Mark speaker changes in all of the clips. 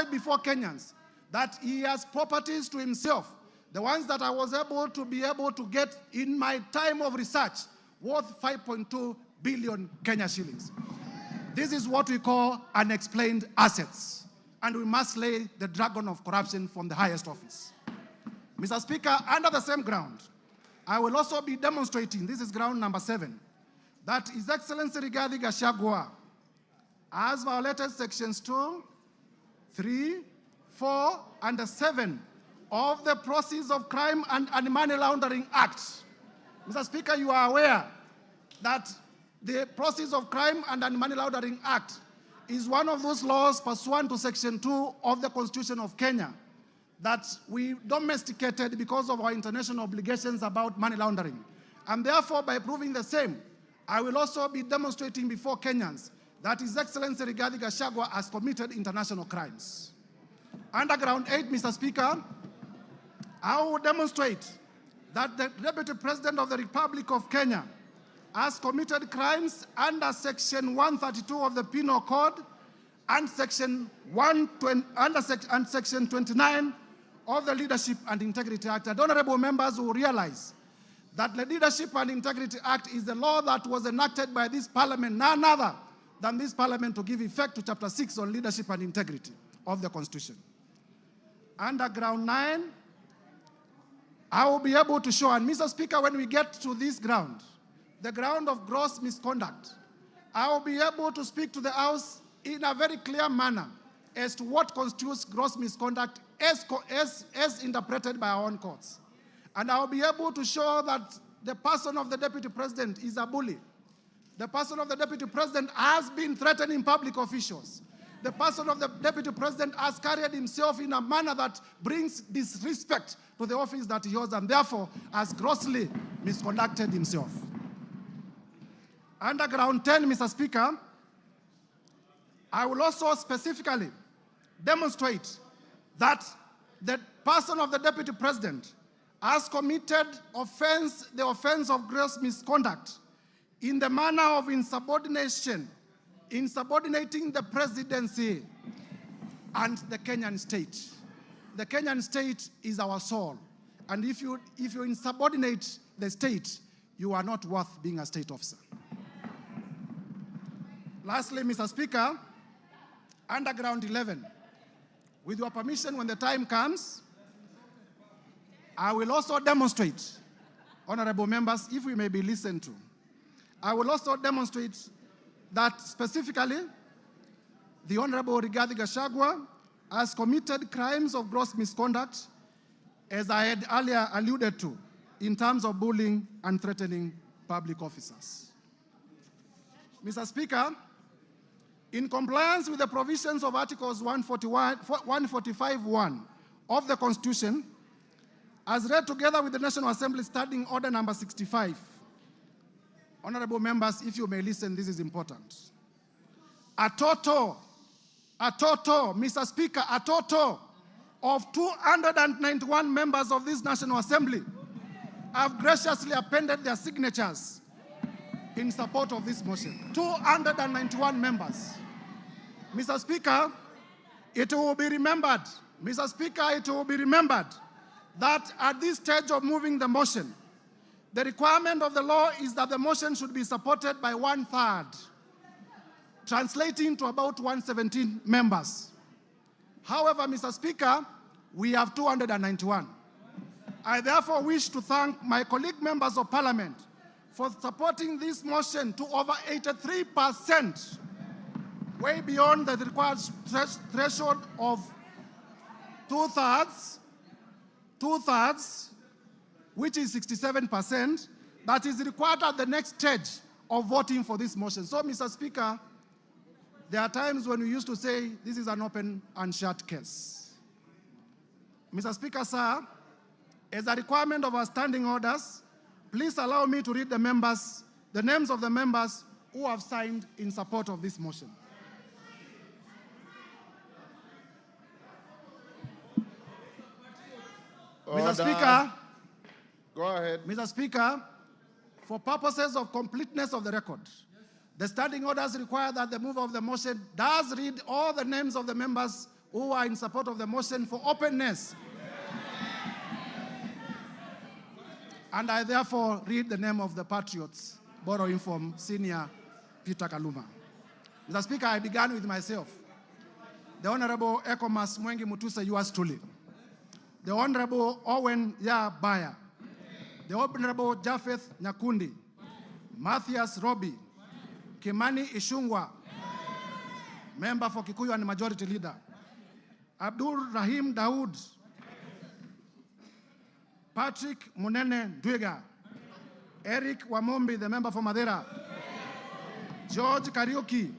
Speaker 1: demonstrate before Kenyans that he has properties to himself, the ones that I was able to get in my time of research, worth 5.2 billion Kenya shillings. This is what we call unexplained assets, and we must slay the dragon of corruption from the highest office. Mr. Speaker, under the same ground, I will also be demonstrating, this is ground number 7, that His Excellency Rigathi Gachagua has violated sections 2, 3, 4, and 7 of the Proceeds of Crime and Money Laundering Act. Mr. Speaker, you are aware that the Proceeds of Crime and Money Laundering Act is one of those laws pursuant to Section 2 of the Constitution of Kenya that we domesticated because of our international obligations about money laundering. And therefore, by proving the same, I will also be demonstrating before Kenyans that His Excellency Rigathi Gachagua has committed international crimes. Under ground 8, Mr. Speaker, I will demonstrate that the Deputy President of the Republic of Kenya has committed crimes under Section 132 of the Penal Code and Section 29 of the Leadership and Integrity Act. And honorable members will realize that the Leadership and Integrity Act is the law that was enacted by this parliament, none other than this parliament, to give effect to Chapter 6 on leadership and integrity of the Constitution. Under ground 9, I will be able to show, and Mr. Speaker, when we get to this ground, the ground of gross misconduct, I will be able to speak to the House in a very clear manner as to what constitutes gross misconduct as interpreted by our own courts. And I will be able to show that the person of the Deputy President is a bully. The person of the Deputy President has been threatening public officials. The person of the Deputy President has carried himself in a manner that brings disrespect to the office that he holds, and therefore has grossly misconducted himself. Under ground 10, Mr. Speaker, I will also specifically demonstrate that the person of the Deputy President has committed the offense of gross misconduct in the manner of insubordination, insubordinating the presidency and the Kenyan state. The Kenyan state is our soul, and if you insubordinate the state, you are not worth being a state officer. Lastly, Mr. Speaker, under ground 11, with your permission, when the time comes, I will also demonstrate, honorable members, if we may be listened to, I will also demonstrate that specifically the Honorable Rigathi Gachagua has committed crimes of gross misconduct, as I had earlier alluded to, in terms of bullying and threatening public officers. Mr. Speaker, in compliance with the provisions of Articles 145(1) of the Constitution, as read together with the National Assembly Standing Order number 65, honorable members, if you may listen, this is important. A total, Mr. Speaker, a total of 291 members of this National Assembly have graciously appended their signatures in support of this motion. 291 members. Mr. Speaker, it will be remembered, Mr. Speaker, it will be remembered that at this stage of moving the motion, the requirement of the law is that the motion should be supported by 1/3, translating to about 117 members. However, Mr. Speaker, we have 291. I therefore wish to thank my colleague members of Parliament for supporting this motion to over 83%, way beyond the required threshold of two-thirds, which is 67%, that is required at the next stage of voting for this motion. So, Mr. Speaker, there are times when we used to say this is an open and shut case. Mr. Speaker, sir, as a requirement of our standing orders, please allow me to read the names of the members who have signed in support of this motion.
Speaker 2: Order.
Speaker 1: Mr. Speaker,
Speaker 2: go ahead.
Speaker 1: Mr. Speaker, for purposes of completeness of the record, the standing orders require that the mover of the motion does read all the names of the members who are in support of the motion for openness. And I therefore read the name of the patriots, borrowing from Senior Peter Kaluma. Mr. Speaker, I began with myself. The Honorable Ekomas Mwengi Mutusa, yours truly. The Honorable Owen Ya Baya. The Honorable Japheth Nyakundi. Matthias Robi. Kimani Ishungwa. Member for Kikuyu and Majority Leader. Abdul Rahim Daoud. Patrick Munene Dwiga. Eric Wamombi, the member for Madeira. George Kariuki.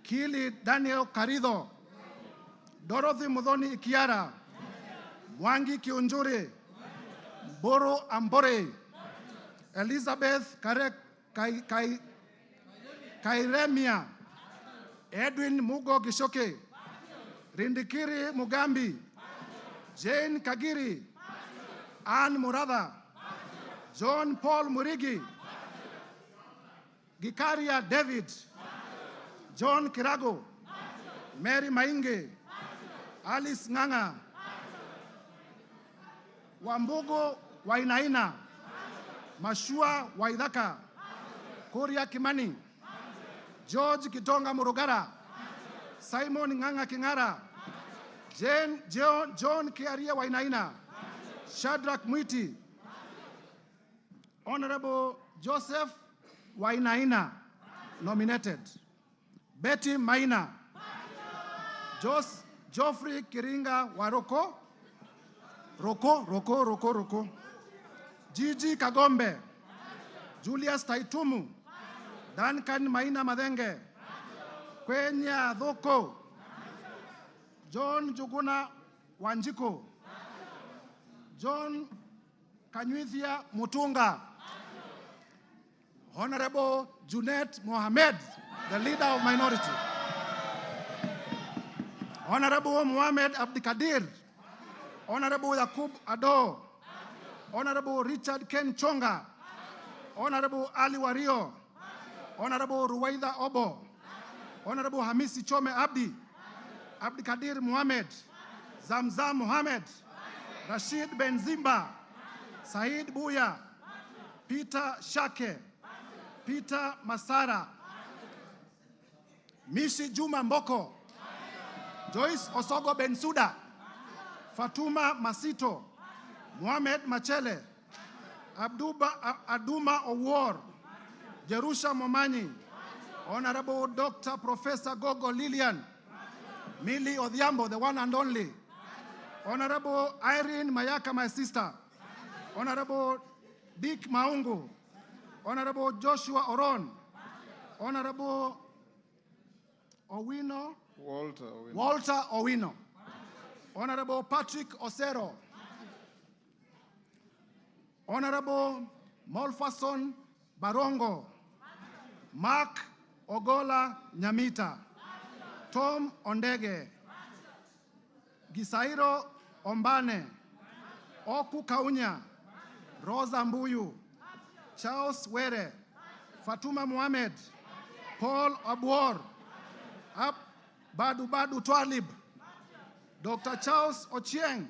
Speaker 1: Kili Daniel Karido. Dorothy Mudhoni Ikiara. Mwangi Kiunjuri. Boro Ambore. Elizabeth Kairemia. Edwin Mugo Gishoke. Rindikiri Mugambi. Jane Kagiri. Anne Murada. John Paul Murigi. Gikaria David. John Kirago. Mary Mainge. Alice Nganga. Wambugo Wainaina. Mashua Waidaka. Kuria Kimani. George Kitonga Murugara. Simon Nganga Kingara. John Kiaria Wainaina. Shadrach Mwiti. Honorable Joseph Wainaina, nominated. Betty Maina. Geoffrey Kiringa Waroko. Roko. Gigi Kagombe. Julius Taitumu. Duncan Maina Madenge. Kwenya Dhoko. John Juguna Wanjiko. John Kanyuithia Mutunga. Honorable Junet Mohamed, the leader of minority. Honorable Mohamed Abdikadir. Honorable Yakub Ado. Honorable Richard Ken Chonga. Honorable Ali Wario. Honorable Ruwaida Obo. Honorable Hamisi Chome Abdi. Abdikadir Mohamed. Zamzam Mohamed. Rashid Benzimba. Said Buya. Peter Shake. Peter Masara. Mishi Juma Mboko. Joyce Osogo Bensuda. Fatuma Masito. Mohamed Machele. Aduma Owor. Jerusha Momanyi. Honorable Dr. Professor Gogo Lilian. Millie Odhiambo, the one and only. Honorable Irene Mayaka, my sister. Honorable Dick Maungu. Honorable Joshua Oron. Honorable Walter Owino. Honorable Patrick Osero. Honorable Molfason Barongo. Mark Ogola Nyamita. Tom Ondege. Gisairo Ombane. Oku Kaunya. Rosa Mbuyu. Charles Were. Fatuma Mohamed. Paul Abuor. Badu Twalib. Dr. Charles Ochieng.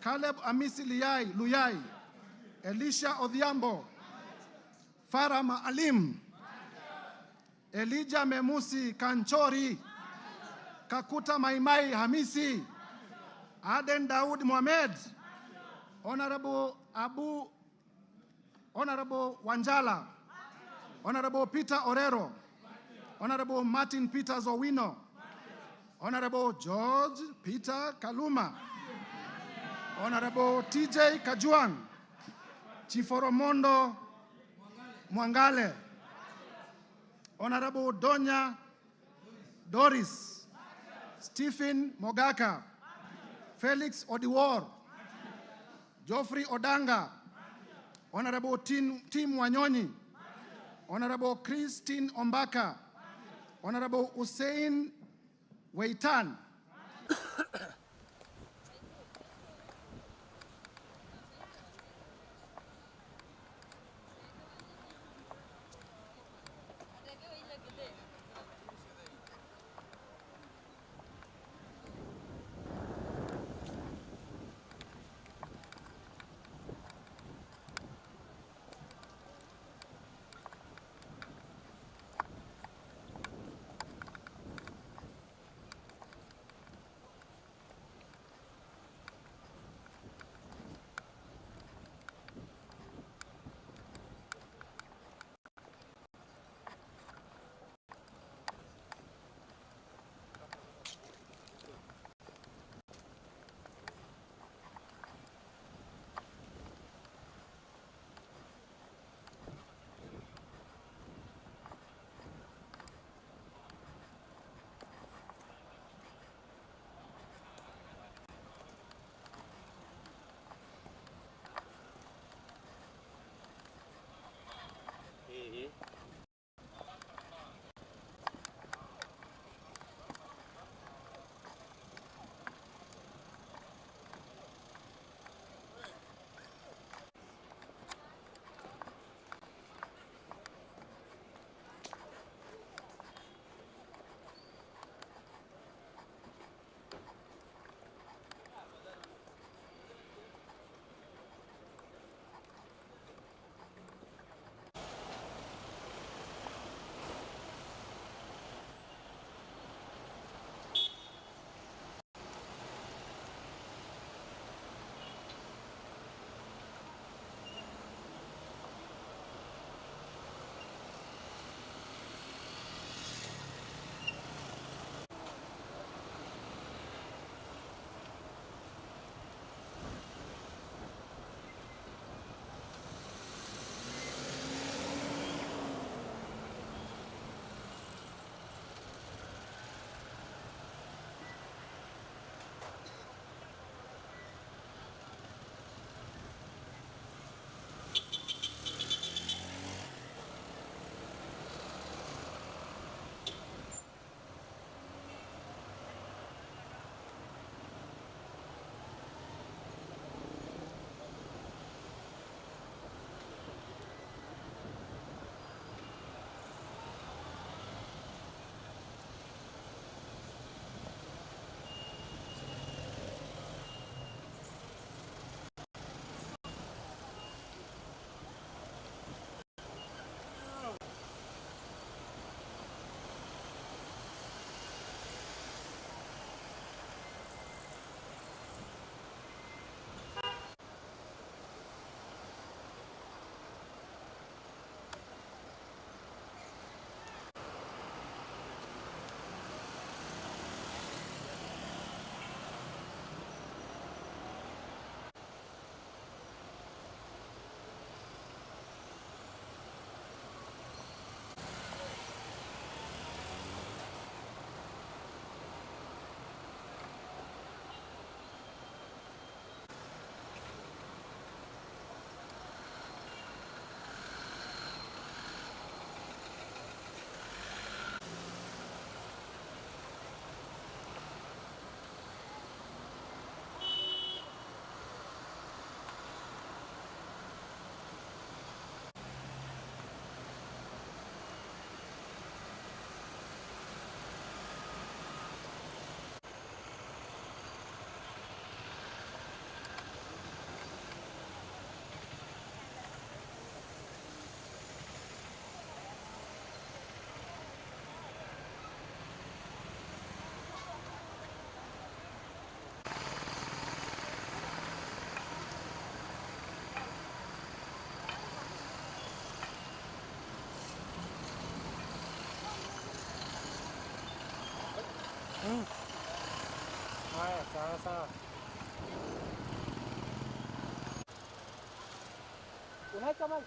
Speaker 1: Caleb Amisi Luyai. Elisha Odhiambo. Farah Alim. Elijah Memusi Kanchori. Kakuta Maimai Hamisi. Aden Daud Mohamed. Honorable Honorable Wanjala. Honorable Peter Orero. Honorable Martin Peters Owino. Honorable George Peter Kaluma. Honorable TJ Kajuang. Chiforomondo Mwangale. Honorable Donya Doris. Stephen Mogaka. Felix Odiwar. Geoffrey Odanga. Honorable Tim Wanyonyi. Honorable Christine Ombaka. Honorable Hussein Weitan.
Speaker 3: Haya, sawa sawa. Unaweka maji?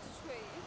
Speaker 4: Tuchukue hii.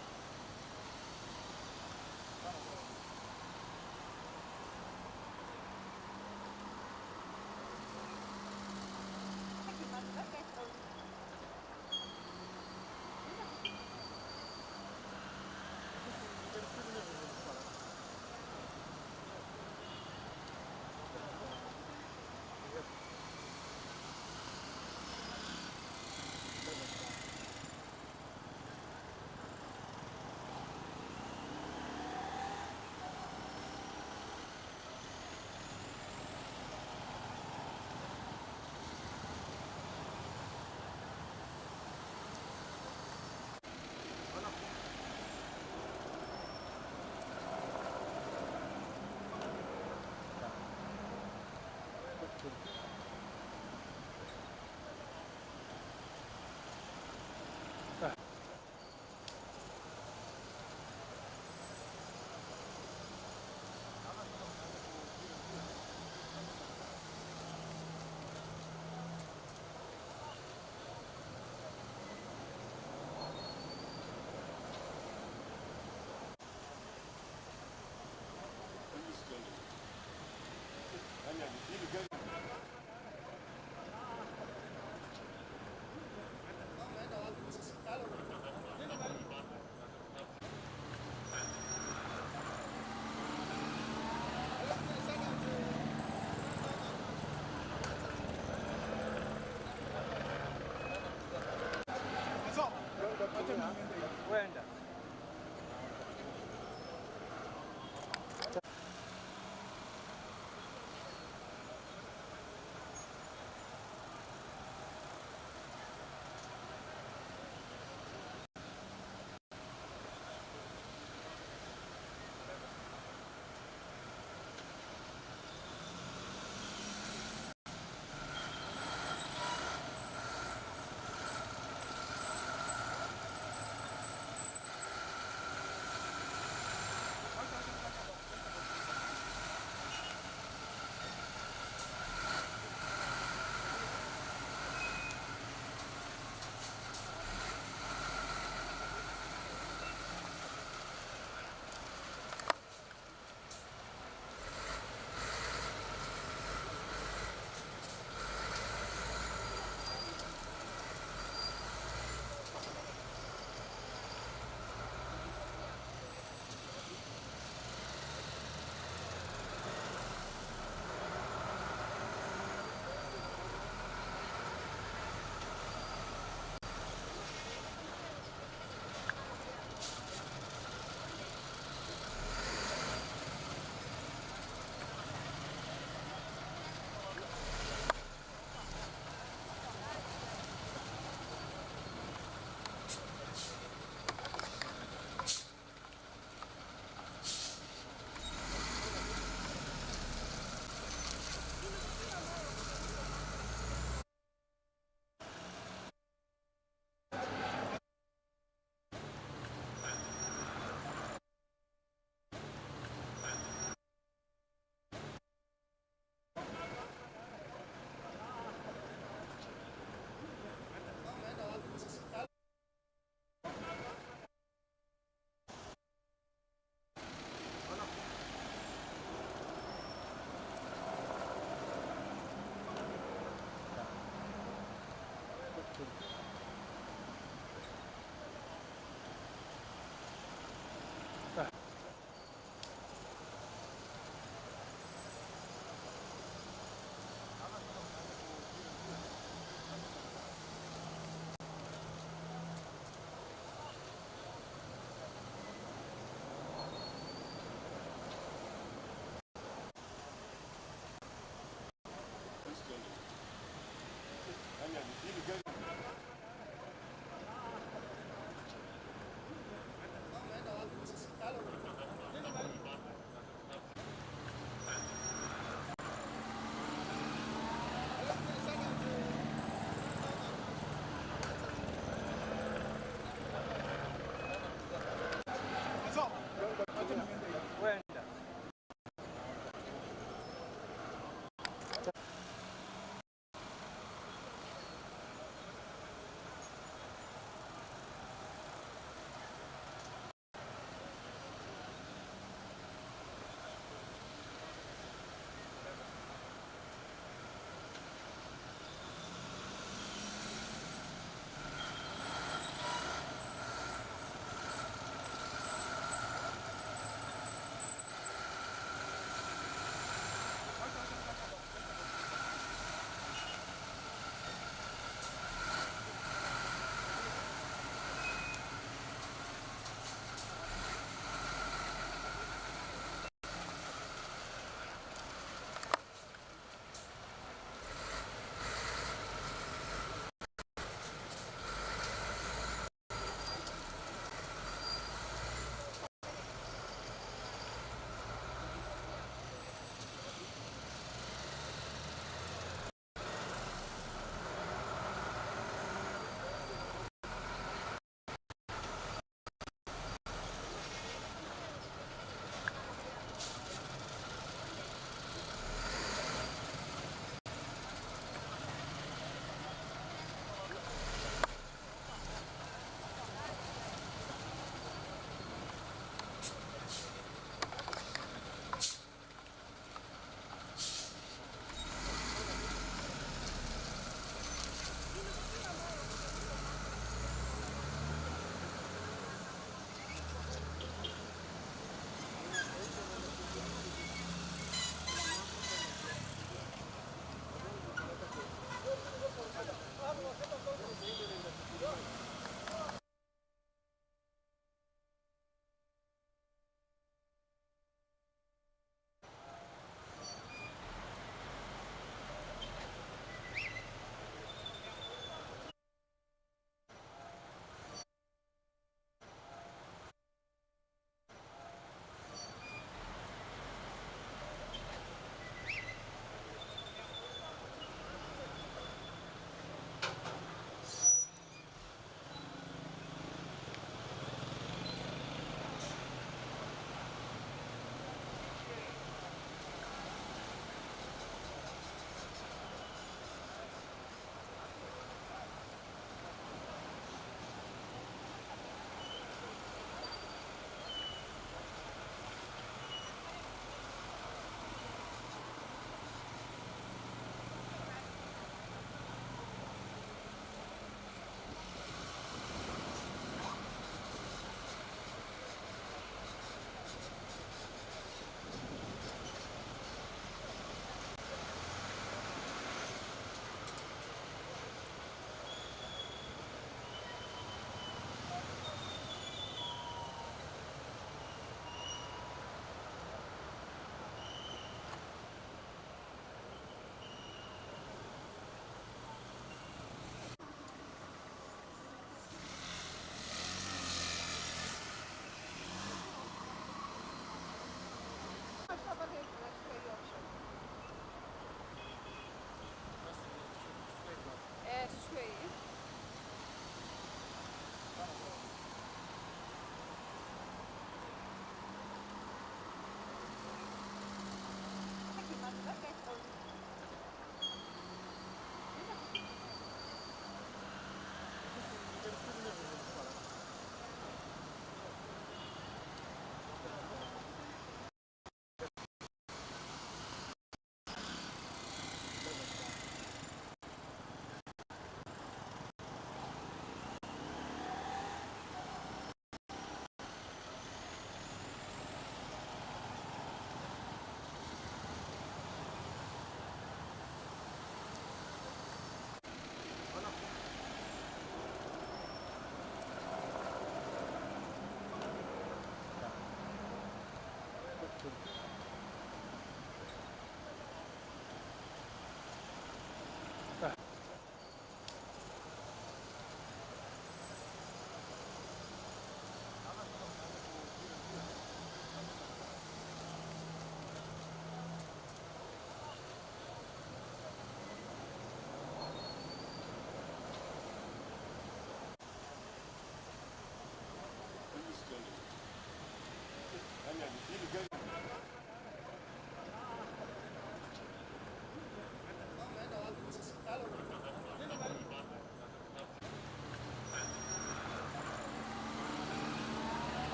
Speaker 3: Wenda. Hii ni gari